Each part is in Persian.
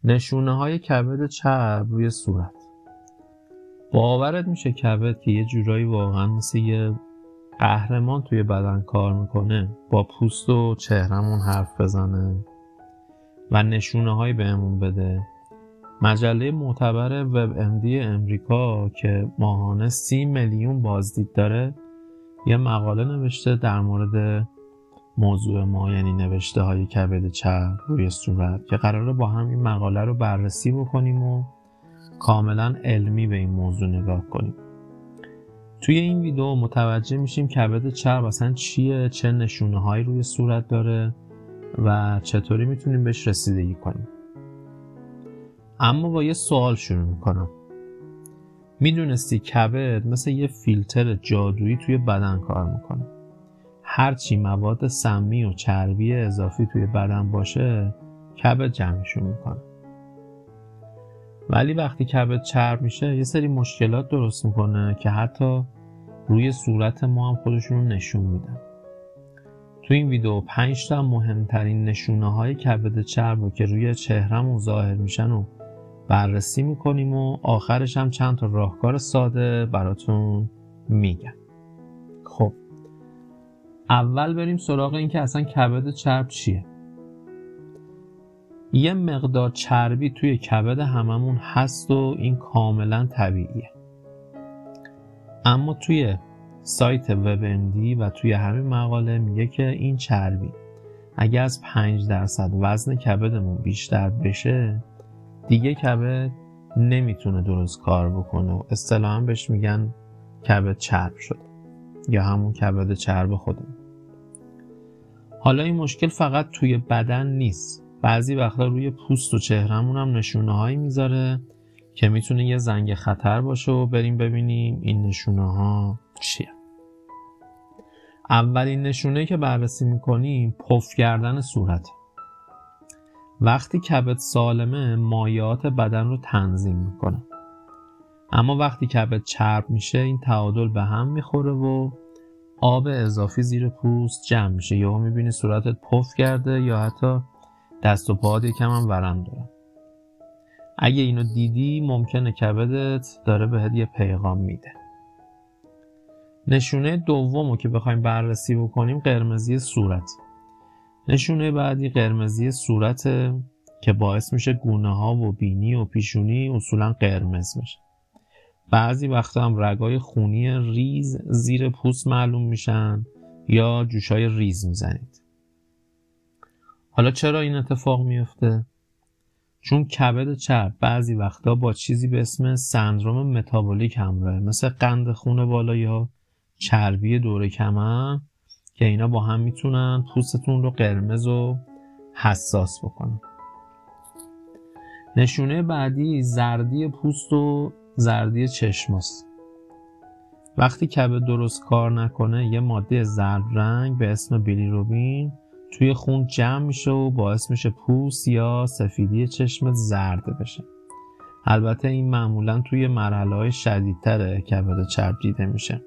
نشونه‌های کبد چرب روی صورت. باورت میشه کبد که یه جورایی واقعا مثل یه قهرمان توی بدن کار میکنه، با پوست و چهرمون حرف بزنه و نشونه‌هایی بهمون بده. مجله معتبر وب امدی امریکا که ماهانه 30 میلیون بازدید داره یه مقاله نوشته در مورد موضوع ما، یعنی نوشته های کبد چرب روی صورت، که قراره با هم این مقاله رو بررسی بکنیم و کاملا علمی به این موضوع نگاه کنیم. توی این ویدیو متوجه میشیم کبد چرب اصلا چیه، چه نشونه هایی روی صورت داره و چطوری میتونیم بهش رسیدگی کنیم. اما با یه سوال شروع میکنم. میدونستی کبد مثل یه فیلتر جادویی توی بدن کار میکنه؟ هرچی مواد سمی و چربی اضافی توی بدن باشه کبد جمعشون میکنه. ولی وقتی کبد چرب میشه یه سری مشکلات درست میکنه که حتی روی صورت ما هم خودشون رو نشون میدن. تو این ویدیو 5 تا مهمترین نشونه های کبد چرب رو که روی چهرهمون ظاهر میشن و بررسی میکنیم و آخرش هم چند تا راهکار ساده براتون میگم. خب اول بریم سراغ این که اصلا کبد چرب چیه. یه مقدار چربی توی کبد هممون هست و این کاملا طبیعیه. اما توی سایت وب امدی و توی همین مقاله میگه که این چربی اگه از 5% وزن کبدمون بیشتر بشه دیگه کبد نمیتونه درست کار بکنه و اصطلاحاً بهش میگن کبد چرب شده یا همون کبد چرب خودمون. حالا این مشکل فقط توی بدن نیست، بعضی وقتا روی پوست و چهرمون هم نشونه هایی میذاره که میتونه یه زنگ خطر باشه و بریم ببینیم این نشونه ها چیه. اولین نشونه که بررسی میکنیم پف کردن صورت. وقتی کبد سالمه مایعات بدن رو تنظیم میکنه، اما وقتی کبد چرب میشه این تعادل به هم میخوره و آب اضافی زیر پوست جمع میشه. یهو میبینی صورتت پف کرده یا حتی دست و پاهات یکم هم ورم داره. اگه اینو دیدی ممکنه کبدت داره بهت یه پیغام میده. نشونه دومو که بخوایم بررسی بکنیم قرمزی صورت. نشونه بعدی قرمزی صورت که باعث میشه گونه ها و بینی و پیشونی اصولا قرمز میشه. بعضی وقتا هم رگای خونی ریز زیر پوست معلوم میشن یا جوشای ریز میزنید. حالا چرا این اتفاق میفته؟ چون کبد چرب بعضی وقتا با چیزی به اسم سندروم متابولیک همراهه، مثل قند خون بالا یا چربی دور کمر، که اینا با هم میتونن پوستتون رو قرمز و حساس بکنن. نشونه بعدی زردی پوست و زردی چشم است. وقتی کبد درست کار نکنه یه ماده زرد رنگ به اسم بیلیروبین توی خون جمع میشه و باعث میشه پوست یا سفیدی چشمت زرد بشه. البته این معمولا توی مرحله‌های شدیدتر کبد چرب دیده میشه،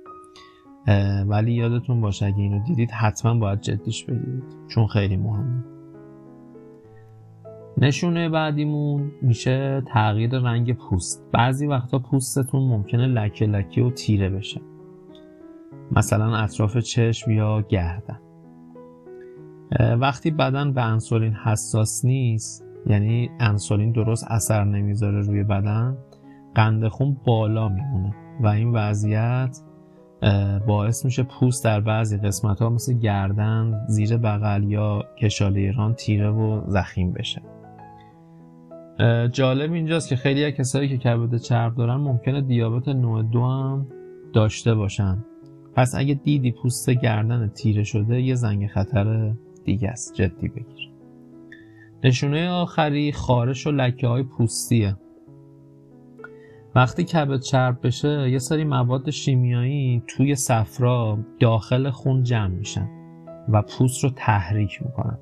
ولی یادتون باشه اگه اینو دیدید حتما باید جدیش بگیرید چون خیلی مهمه. نشونه بعدیمون میشه تغییر رنگ پوست. بعضی وقتا پوستتون ممکنه لکه لکه و تیره بشه، مثلا اطراف چشم یا گردن. وقتی بدن به انسولین حساس نیست، یعنی انسولین درست اثر نمیذاره روی بدن، قند خون بالا میمونه و این وضعیت باعث میشه پوست در بعضی قسمت ها مثل گردن، زیر بغل یا کشاله ران تیره و ضخیم بشه. جالب اینجاست که خیلی از کسایی که کبد چرب دارن ممکنه دیابت نوع 2 هم داشته باشن. پس اگه دیدی پوست گردن تیره شده یه زنگ خطر دیگه است، جدی بگیر. نشونه آخری خارش و لکه های پوستیه. وقتی کبد چرب بشه یه سری مواد شیمیایی توی صفرا داخل خون جمع میشن و پوست رو تحریک میکنن.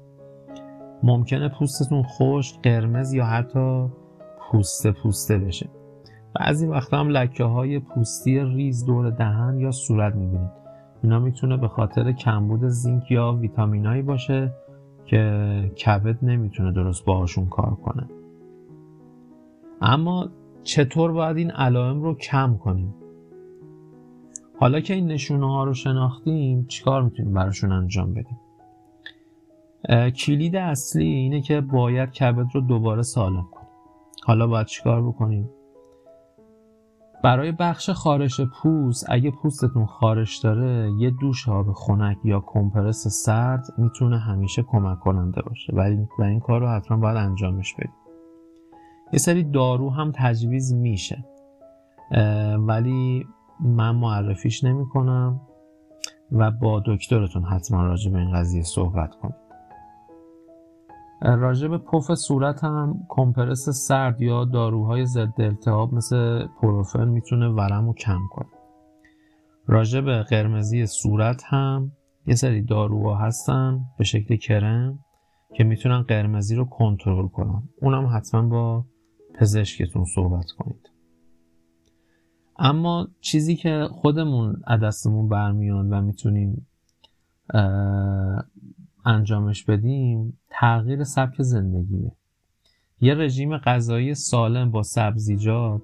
ممکنه پوستتون خشک، قرمز یا حتی پوسته بشه. بعضی وقتا هم لکه های پوستی ریز دور دهن یا صورت میبینید. اینا میتونه به خاطر کمبود زینک یا ویتامینایی باشه که کبد نمیتونه درست باهاشون کار کنه. اما چطور باید این علائم رو کم کنیم؟ حالا که این نشونه ها رو شناختیم چیکار میتونیم براشون انجام بدیم؟ کلید اصلی اینه که باید کبد رو دوباره سالم کنیم. حالا باید چیکار بکنیم؟ برای بخش خارش پوست، اگه پوستتون خارش داره یه دوش آب خنک یا کمپرس سرد میتونه همیشه کمک کننده باشه و این کار رو حتما باید انجامش بدیم. یه سری دارو هم تجویز میشه ولی من معرفیش نمی کنم و با دکترتون حتما راجع به این قضیه صحبت کنید. راجع به پف صورت هم کمپرس سرد یا داروهای ضد التهاب مثل پروفن میتونه ورم رو کم کنه. راجع به قرمزی صورت هم یه سری داروها هستن به شکل کرم که میتونن قرمزی رو کنترل کنن. اونم حتما با پزشکتون صحبت کنید. اما چیزی که خودمون از دستمون برمیاد و میتونیم انجامش بدیم تغییر سبک زندگیه. یه رژیم غذایی سالم با سبزیجات،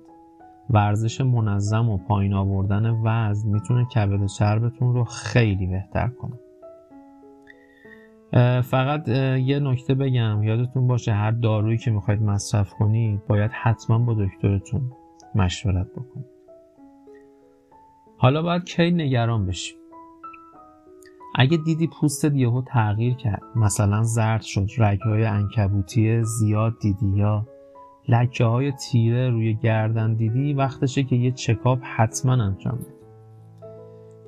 ورزش منظم و پایین آوردن وزن میتونه کبد چربتون رو خیلی بهتر کنه. فقط یه نکته بگم، یادتون باشه هر دارویی که میخواید مصرف کنید باید حتما با دکترتون مشورت بکنید. حالا باید کی نگران بشیم؟ اگه دیدی پوستت یهو تغییر کرد، مثلا زرد شد، رگ‌های عنکبوتی زیاد دیدی یا لکه‌های تیره روی گردن دیدی، وقتشه که یه چکاپ حتما انجام بدی.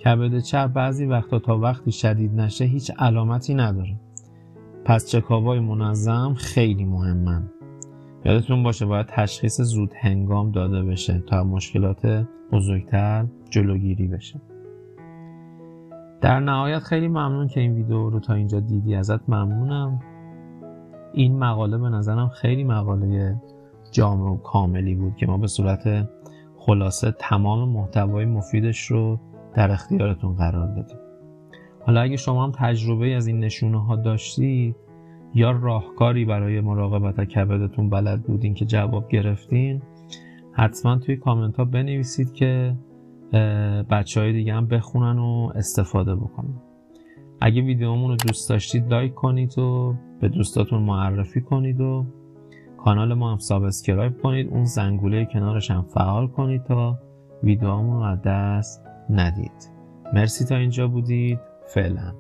کبد چرب بعضی وقتا تا وقتی شدید نشه هیچ علامتی نداره. پس چکاپ‌های منظم خیلی مهمن. یادتون باشه باید تشخیص زود هنگام داده بشه تا مشکلات بزرگتر جلوگیری بشه. در نهایت خیلی ممنون که این ویدیو رو تا اینجا دیدی، ازت ممنونم. این مقاله به نظرم خیلی مقاله جامع و کاملی بود که ما به صورت خلاصه تمام محتوای مفیدش رو در اختیارتون قرار دادیم. حالا اگه شما هم تجربه از این نشونه ها داشتید یا راهکاری برای مراقبت از کبدتون بلد بودین که جواب گرفتین، حتما توی کامنت ها بنویسید که بچهای دیگه هم بخونن و استفاده بکنن. اگه ویدیومون رو دوست داشتید لایک کنید و به دوستاتون معرفی کنید و کانال ما هم سابسکرایب کنید، اون زنگوله کنارش هم فعال کنید تا ویدیومون رو از دست ندید. مرسی تا اینجا بودید. فعلا.